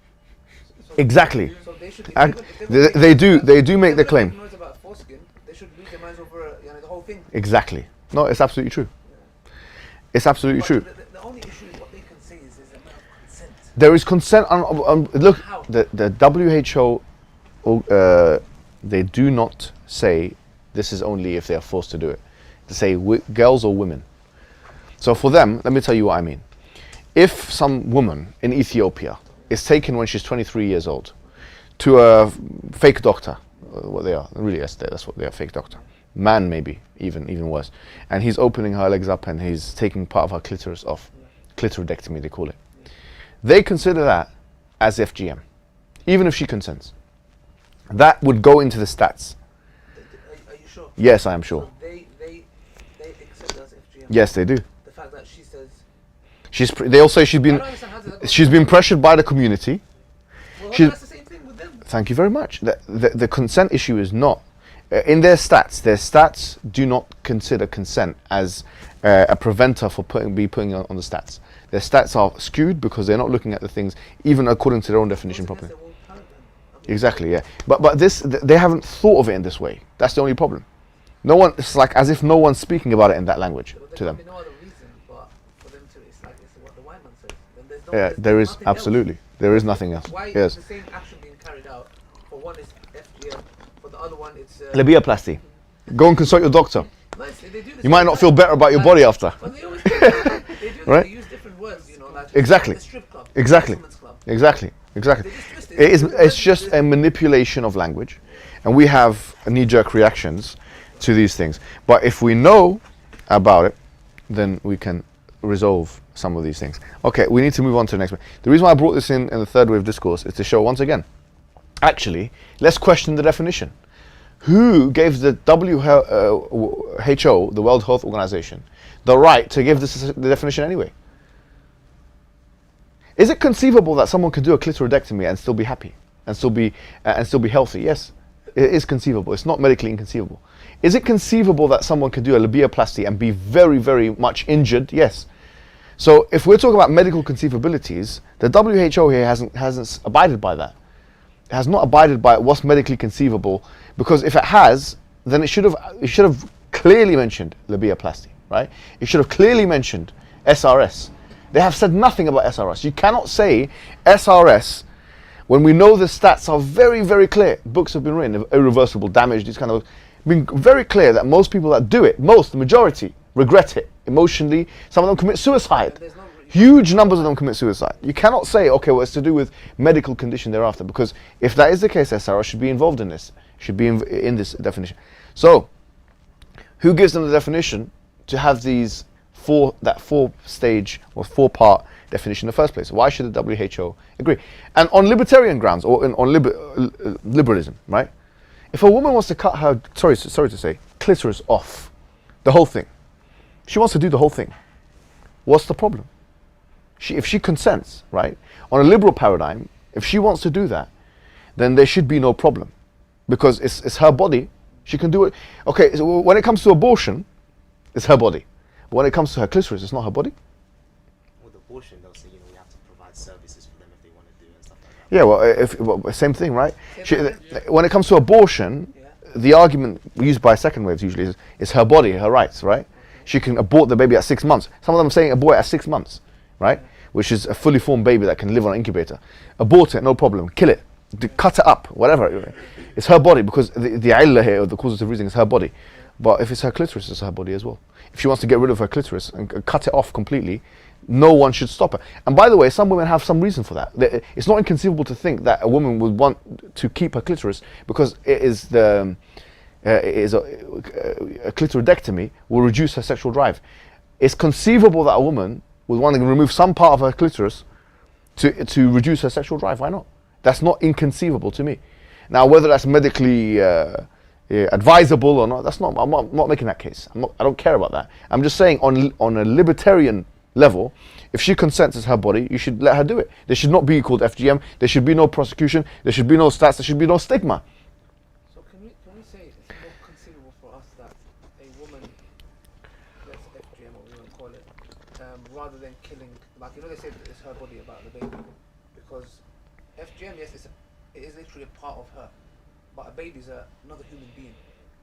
So Exactly. So they should. And they do make the claim. Noise about foreskin, they should lose their minds over the whole thing. Exactly. No, it's absolutely true. It's absolutely true. The only issue is what they can say is there's a matter of consent. There is consent look, How? the WHO, they do not say this is only if they are forced to do it. They say girls or women. So for them, let me tell you what I mean. If some woman in Ethiopia is taken when she's 23 years old to a fake doctor, what they are, really that's what they are, fake doctor. Man maybe, even worse. And he's opening her legs up and he's taking part of her clitoris off. Clitoridectomy, they call it. They consider that as FGM, even if she consents. That would go into the stats. Are you sure? Yes, I am sure. So they accept it as FGM. Yes, they do. The fact that she says. They all say I don't understand how that she's been pressured by the community. Well, she's- that's the same thing with them. Thank you very much. The consent issue is not in their stats do not consider consent as a preventer for putting on the stats. Their stats are skewed because they're not looking at the things even according to their own definition What's properly. against their own paradigm? I mean, Exactly, yeah. But they haven't thought of it in this way. That's the only problem. No one. It's like as if no one's speaking about it in that language But to there them. can be no other reason but for them to. It's like it's what the white man says. Then there's no, Yeah, there's there is nothing absolutely. Else. There is nothing else. Why Yes. is the same action being carried out? For one, it's FGM. For the other one, it's. Labiaplasty. Go and consult your doctor. Nice, they do the You might same not thing. feel better about your body after. But they always they Right? use different words, like Exactly. the strip club, Exactly. the gentleman's club. Exactly. They just twist it. It's just a manipulation of language, and we have knee-jerk reactions to these things. But if we know about it, then we can resolve some of these things. Okay, we need to move on to the next one. The reason why I brought this in the third wave discourse is to show once again, actually, let's question the definition. Who gave the WHO, the World Health Organization, the right to give this the definition anyway? Is it conceivable that someone can do a clitoridectomy and still be happy and still be healthy? Yes, it is conceivable. It's not medically inconceivable. Is it conceivable that someone can do a labiaplasty and be very, very much injured? Yes. So if we're talking about medical conceivabilities, the WHO here hasn't abided by that. It has not abided by what's medically conceivable, because if it has, then it should have clearly mentioned labiaplasty, right? It should have clearly mentioned SRS. They have said nothing about SRS. You cannot say SRS when we know the stats are very, very clear. Books have been written of irreversible damage, these kind of, been very clear that most people that do it, the majority, regret it emotionally. Some of them commit suicide. There's no Huge numbers of them commit suicide. You cannot say, okay, well, it's to do with medical condition thereafter, because if that is the case, SRS should be involved in this, should be in this definition. So, who gives them the definition to have that four-stage or four-part definition in the first place? Why should the WHO agree? And on libertarian grounds, or on liberalism, right? If a woman wants to cut her, sorry to say, clitoris off, the whole thing, she wants to do the whole thing, what's the problem? If she consents, right? On a liberal paradigm, if she wants to do that, then there should be no problem, because it's her body. She can do it. Okay, so when it comes to abortion, it's her body. But when it comes to her clitoris, it's not her body. Well, the abortion, they'll say, we have to provide services for them if they want to do and stuff like that. Yeah, well, same thing, right? When it comes to abortion, the argument used by second waves usually is her body, her rights, right? She can abort the baby at 6 months. Some of them are saying abort at 6 months, right? Which is a fully formed baby that can live on an incubator. Abort it, no problem. Kill it. Cut it up, whatever. It's her body, because the illah here, or the causative reason, is her body. But if it's her clitoris, it's her body as well. If she wants to get rid of her clitoris and cut it off completely, no one should stop her. And by the way, some women have some reason for that. It's not inconceivable to think that a woman would want to keep her clitoris because it is a clitoridectomy will reduce her sexual drive. It's conceivable that a woman would want to remove some part of her clitoris to reduce her sexual drive. Why not? That's not inconceivable to me. Now, whether that's medically advisable or not, that's not. I'm not making that case. I don't care about that. I'm just saying on a libertarian level, if she consents, it's her body, you should let her do it. There should not be called FGM. There should be no prosecution. There should be no stats. There should be no stigma. So can we say it's more conceivable for us that a woman gets FGM, or we want to call it, rather than killing, like they say that it's her body about the baby, because FGM, yes, it is literally a part of her, but a baby is another human being.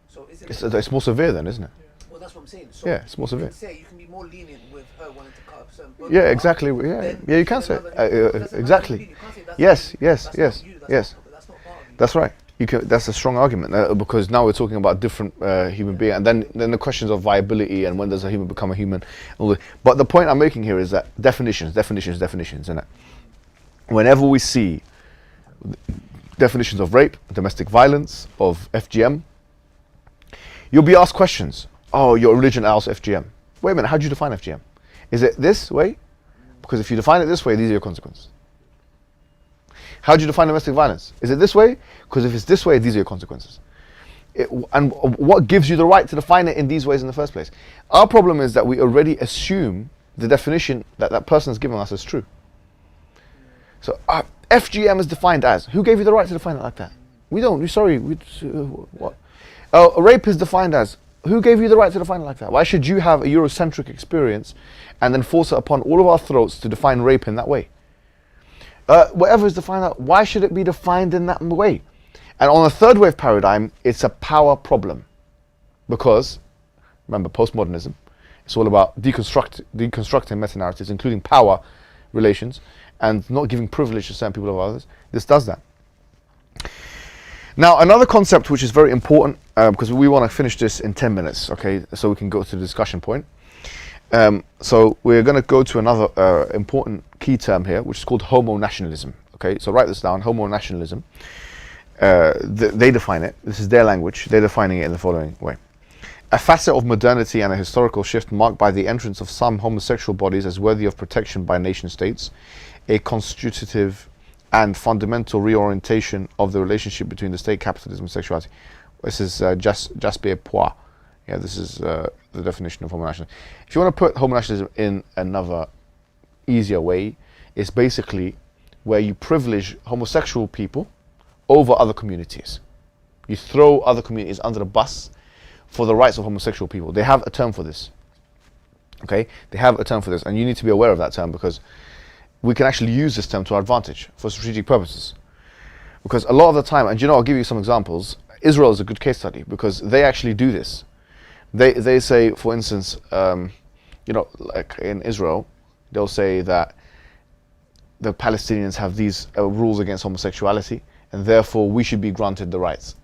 So It's more severe then, isn't it? Well, that's what I'm saying. So yeah, it's more severe. You can be more lenient with her wanting to cut up certain body Yeah, parts. exactly. Yeah, you can say exactly. Yes. That's not part of you. That's right. That's a strong argument because now we're talking about different human being, and then the questions of viability and when does a human become a human. But the point I'm making here is that definitions, isn't it? Whenever we see definitions of rape, domestic violence, of FGM, you'll be asked questions. Oh, your religion allows FGM. Wait a minute, how do you define FGM? Is it this way? Because if you define it this way, these are your consequences. How do you define domestic violence? Is it this way? Because if it's this way, these are your consequences. And what gives you the right to define it in these ways in the first place? Our problem is that we already assume the definition that that person is giving us is true. So FGM is defined as, who gave you the right to define it like that? We don't, what? Rape is defined as, who gave you the right to define it like that? Why should you have a Eurocentric experience and then force it upon all of our throats to define rape in that way? Whatever is defined out, why should it be defined in that way? And on a third wave paradigm, it's a power problem. Because, remember, postmodernism, it's all about deconstructing meta-narratives, including power relations, and not giving privilege to certain people over others. This does that. Now, another concept which is very important, because we want to finish this in 10 minutes, okay, so we can go to the discussion point. So we're going to go to another important key term here, which is called homo-nationalism. Okay, so write this down, homo-nationalism. They define it, this is their language, they're defining it in the following way. A facet of modernity and a historical shift marked by the entrance of some homosexual bodies as worthy of protection by nation states, a constitutive and fundamental reorientation of the relationship between the state, capitalism, and sexuality. This is Jasper Poix. Yeah, this is the definition of homo-nationalism. If you want to put homo-nationalism in another easier way, it's basically where you privilege homosexual people over other communities. You throw other communities under the bus for the rights of homosexual people. They have a term for this. Okay, they have a term for this, and you need to be aware of that term because we can actually use this term to our advantage for strategic purposes. Because a lot of the time, and I'll give you some examples. Israel is a good case study because they actually do this. They say, for instance, like in Israel, they'll say that the Palestinians have these rules against homosexuality, and therefore we should be granted the rights.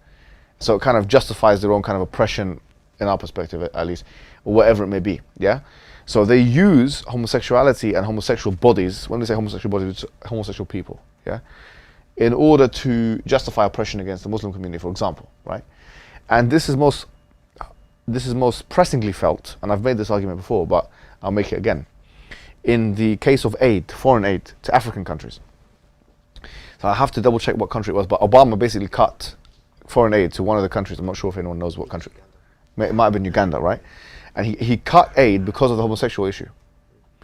So it kind of justifies their own kind of oppression, in our perspective at least, or whatever it may be. Yeah. So they use homosexuality and homosexual bodies, when they say homosexual bodies, it's homosexual people, yeah, in order to justify oppression against the Muslim community, for example, right? And this is most pressingly felt, and I've made this argument before, but I'll make it again, in the case of aid, foreign aid to African countries. So I have to double check what country it was, but Obama basically cut foreign aid to one of the countries. I'm not sure if anyone knows what country. It might have been Uganda, right? And he cut aid because of the homosexual issue.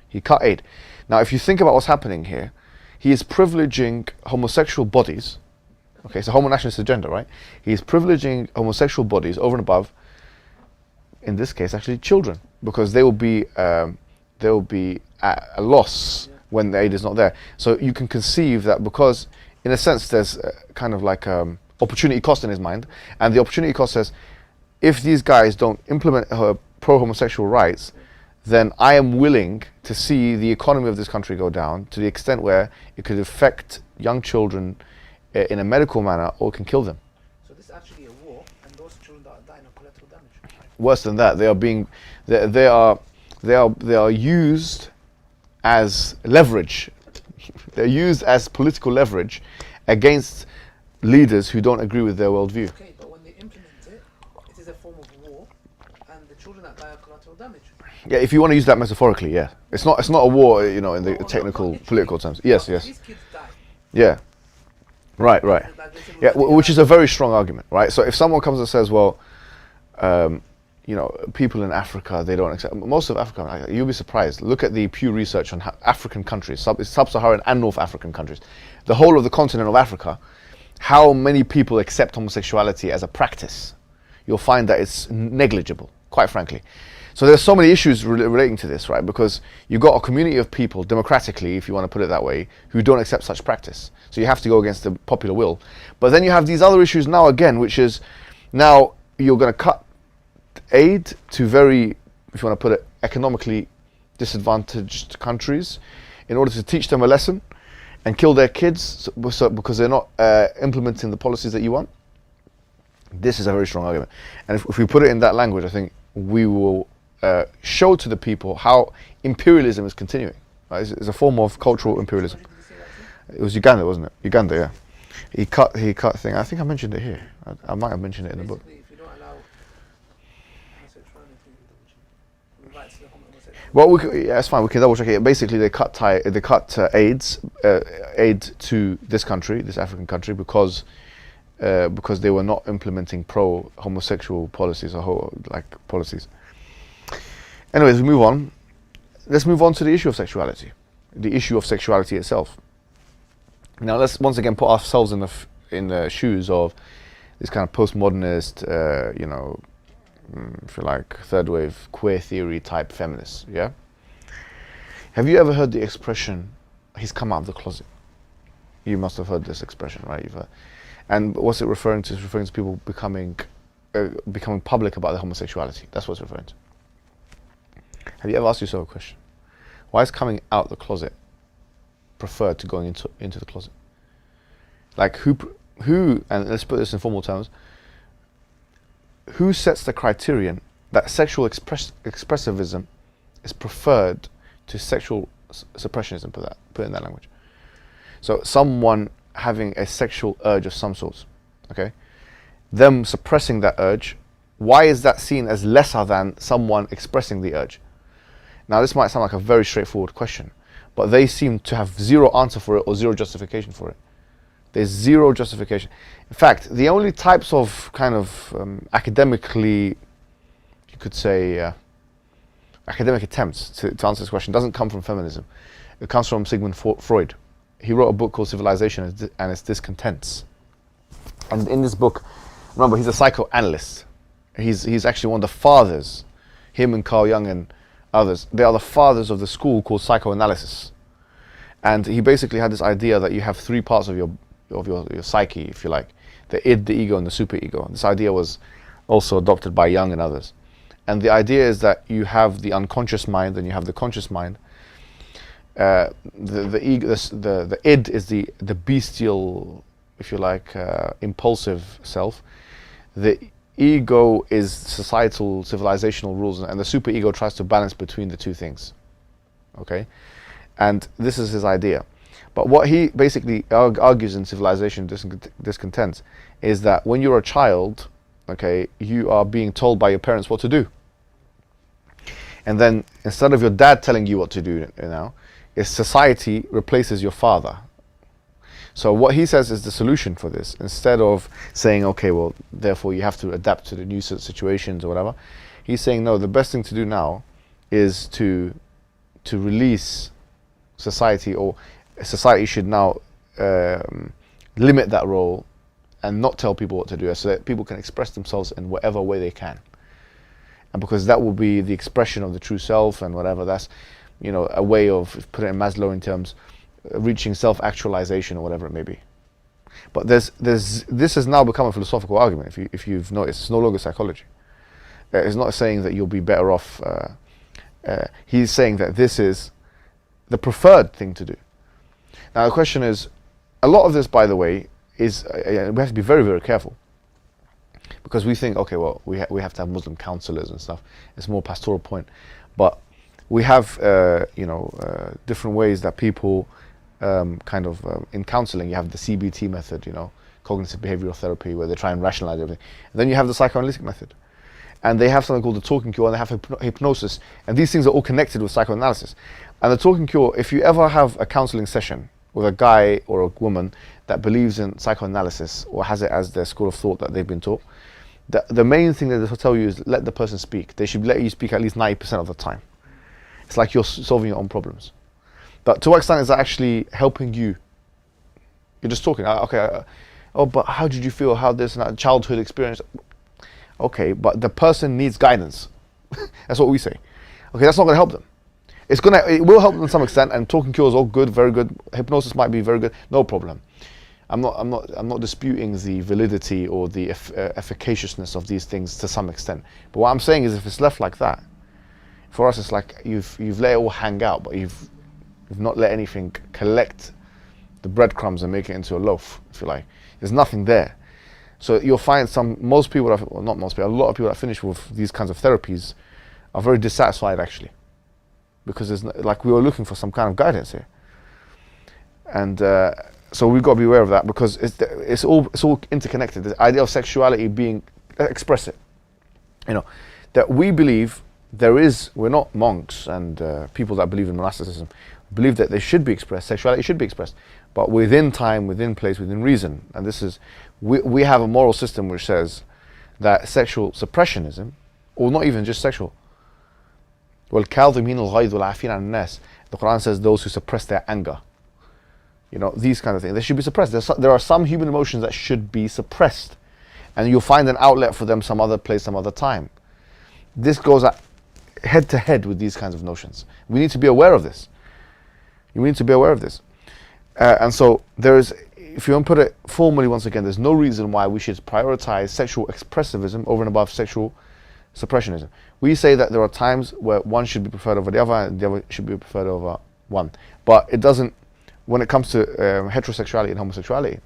He cut aid. Now, if you think about what's happening here, he is privileging homosexual bodies. Okay, so homo-nationalist agenda, right? He is privileging homosexual bodies over and above, in this case, actually children, because they will be they'll be at a loss when the aid is not there. So you can conceive that, because in a sense there's kind of like opportunity cost in his mind, and the opportunity cost says, if these guys don't implement pro-homosexual rights, then I am willing to see the economy of this country go down to the extent where it could affect young children in a medical manner, or can kill them. So this is actually a war, and those children that are dying are collateral damage. Worse than that, they are used as leverage. They're used as political leverage against leaders who don't agree with their worldview. Okay, but when they implement it, it is a form of war, and the children that die are collateral damage. Yeah, if you want to use that metaphorically, yeah. It's not a war, in the technical, political terms. Yes, yes. These kids die. Yeah. Right. Yeah, which is a very strong argument, right? So if someone comes and says, well, people in Africa, they don't accept, most of Africa, you'll be surprised. Look at the Pew Research on African countries, sub-Saharan and North African countries. The whole of the continent of Africa, how many people accept homosexuality as a practice? You'll find that it's negligible, quite frankly. So there's so many issues relating to this, right? Because you've got a community of people, democratically, if you want to put it that way, who don't accept such practice. So you have to go against the popular will. But then you have these other issues now again, which is, now you're going to cut aid to very, if you want to put it, economically disadvantaged countries in order to teach them a lesson and kill their kids because they're not implementing the policies that you want. This is a very strong argument. And if we put it in that language, I think we will show to the people how imperialism is continuing. Right? It's a form of cultural imperialism. It was Uganda, wasn't it? Uganda, yeah. He cut thing. I think I mentioned it here. I might have mentioned it in the book. If you don't allow homosexuality, rights to the homosexual. Well, yeah, it's fine. We can double check it. Basically, they cut aid to this country, this African country, because they were not implementing pro-homosexual policies or policies. Anyways, we move on. Let's move on to the issue of sexuality, the issue of sexuality itself. Now, let's once again put ourselves in the shoes of this kind of postmodernist, if you like, third wave queer theory type feminists. Yeah. Have you ever heard the expression, "He's come out of the closet"? You must have heard this expression, right? You've heard. And what's it referring to? It's referring to people becoming public about their homosexuality. That's what it's referring to. Have you ever asked yourself a question? Why is coming out the closet preferred to going into the closet? Like who, and let's put this in formal terms, who sets the criterion that sexual expressivism is preferred to sexual suppressionism, put in that language? So someone having a sexual urge of some sort, okay? Them suppressing that urge, why is that seen as lesser than someone expressing the urge? Now, this might sound like a very straightforward question, but they seem to have zero answer for it or zero justification for it. There's zero justification. In fact, the only types of kind of academically, you could say, academic attempts to answer this question doesn't come from feminism. It comes from Sigmund Freud. He wrote a book called Civilization and Its Discontents. And in this book, remember, he's a psychoanalyst. He's actually one of the fathers, him and Carl Jung and others. They are the fathers of the school called psychoanalysis. And he basically had this idea that you have three parts of your psyche, if you like, the id, the ego, and the superego. This idea was also adopted by Jung and others. And the idea is that you have the unconscious mind and you have the conscious mind. The ego, the id is the bestial, if you like, impulsive self. The ego is societal, civilizational rules, and the superego tries to balance between the two things. Okay, and this is his idea. But what he basically argues in Civilization Discontents is that when you're a child, okay, you are being told by your parents what to do. And then instead of your dad telling you what to do now, is society replaces your father. So what he says is the solution for this. Instead of saying, okay, well, therefore you have to adapt to the new situations or whatever, he's saying, no, the best thing to do now is to release society, or society should now limit that role and not tell people what to do, so that people can express themselves in whatever way they can. And because that will be the expression of the true self and whatever, a way of putting it in Maslowian terms, reaching self-actualization or whatever it may be. But this has now become a philosophical argument. If you've noticed, it's no longer psychology. It's not saying that you'll be better off. He's saying that this is the preferred thing to do. Now the question is, a lot of this, by the way, is we have to be very, very careful, because we think, okay, well, we have to have Muslim counselors and stuff. It's more pastoral point, but we have different ways that people in counseling. You have the CBT method, cognitive behavioral therapy, where they try and rationalize everything. And then you have the psychoanalytic method, and they have something called the talking cure, and they have hypnosis, and these things are all connected with psychoanalysis. And the talking cure, if you ever have a counseling session with a guy or a woman that believes in psychoanalysis or has it as their school of thought that they've been taught, the main thing that they'll tell you is let the person speak. They should let you speak at least 90% of the time. It's like you're solving your own problems. But to what extent is that actually helping you? You're just talking. But how did you feel? How this and that childhood experience? Okay, but the person needs guidance. That's what we say. Okay, that's not going to help them. It will help them to some extent, and talking cure is all good, very good. Hypnosis might be very good, no problem. I'm not disputing the validity or the efficaciousness of these things to some extent. But what I'm saying is, if it's left like that, for us it's like you've let it all hang out, but you've not let anything collect the breadcrumbs and make it into a loaf, if you like. There's nothing there. So you'll find a lot of people that finish with these kinds of therapies are very dissatisfied, actually, because there's we were looking for some kind of guidance here. And so we've got to be aware of that, because it's all interconnected. The idea of sexuality being expressive, that we believe we're not monks and people that believe in monasticism, believe that they should be expressed, sexuality should be expressed, but within time, within place, within reason. And this is, we have a moral system which says that sexual suppressionism, or not even just sexual, وَالْكَاظِمِينَ الْغَيْظَ وَالْعَافِينَ عَنِ النَّاسِ, the Quran says those who suppress their anger. These kind of things, they should be suppressed. There are some human emotions that should be suppressed, and you'll find an outlet for them some other place, some other time. This goes head to head with these kinds of notions. We need to be aware of this. You need to be aware of this. And so if you want to put it formally once again, there's no reason why we should prioritize sexual expressivism over and above sexual suppressionism. We say that there are times where one should be preferred over the other, and the other should be preferred over one. But it doesn't, when it comes to heterosexuality and homosexuality,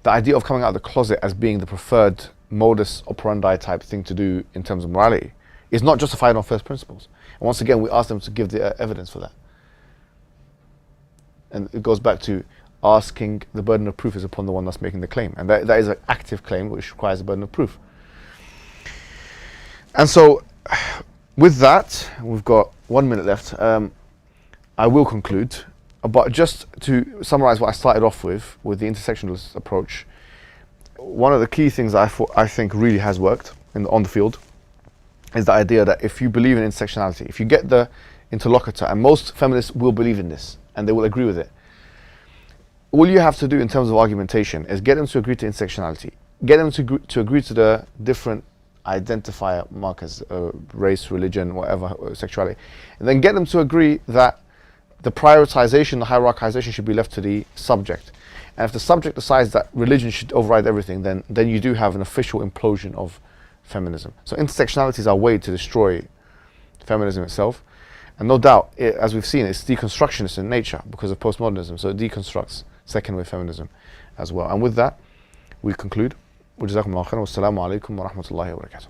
the idea of coming out of the closet as being the preferred modus operandi type thing to do in terms of morality is not justified on first principles. And once again, we ask them to give the evidence for that. And it goes back to asking, the burden of proof is upon the one that's making the claim. And that is an active claim which requires a burden of proof. And so, with that, we've got 1 minute left. I will conclude, but just to summarize what I started off with the intersectionalist approach, one of the key things I think really has worked on the field is the idea that if you believe in intersectionality, if you get the interlocutor, and most feminists will believe in this, and they will agree with it, all you have to do in terms of argumentation is get them to agree to intersectionality, get them to agree to the different identifier markers, race, religion, whatever, sexuality, and then get them to agree that the prioritization, the hierarchization should be left to the subject. And if the subject decides that religion should override everything, then you do have an official implosion of feminism. So intersectionality is our way to destroy feminism itself. And no doubt, as we've seen, it's deconstructionist in nature because of postmodernism. So it deconstructs second wave feminism as well. And with that, we conclude. وجزاكم الله خيرا والسلام عليكم ورحمة الله وبركاته.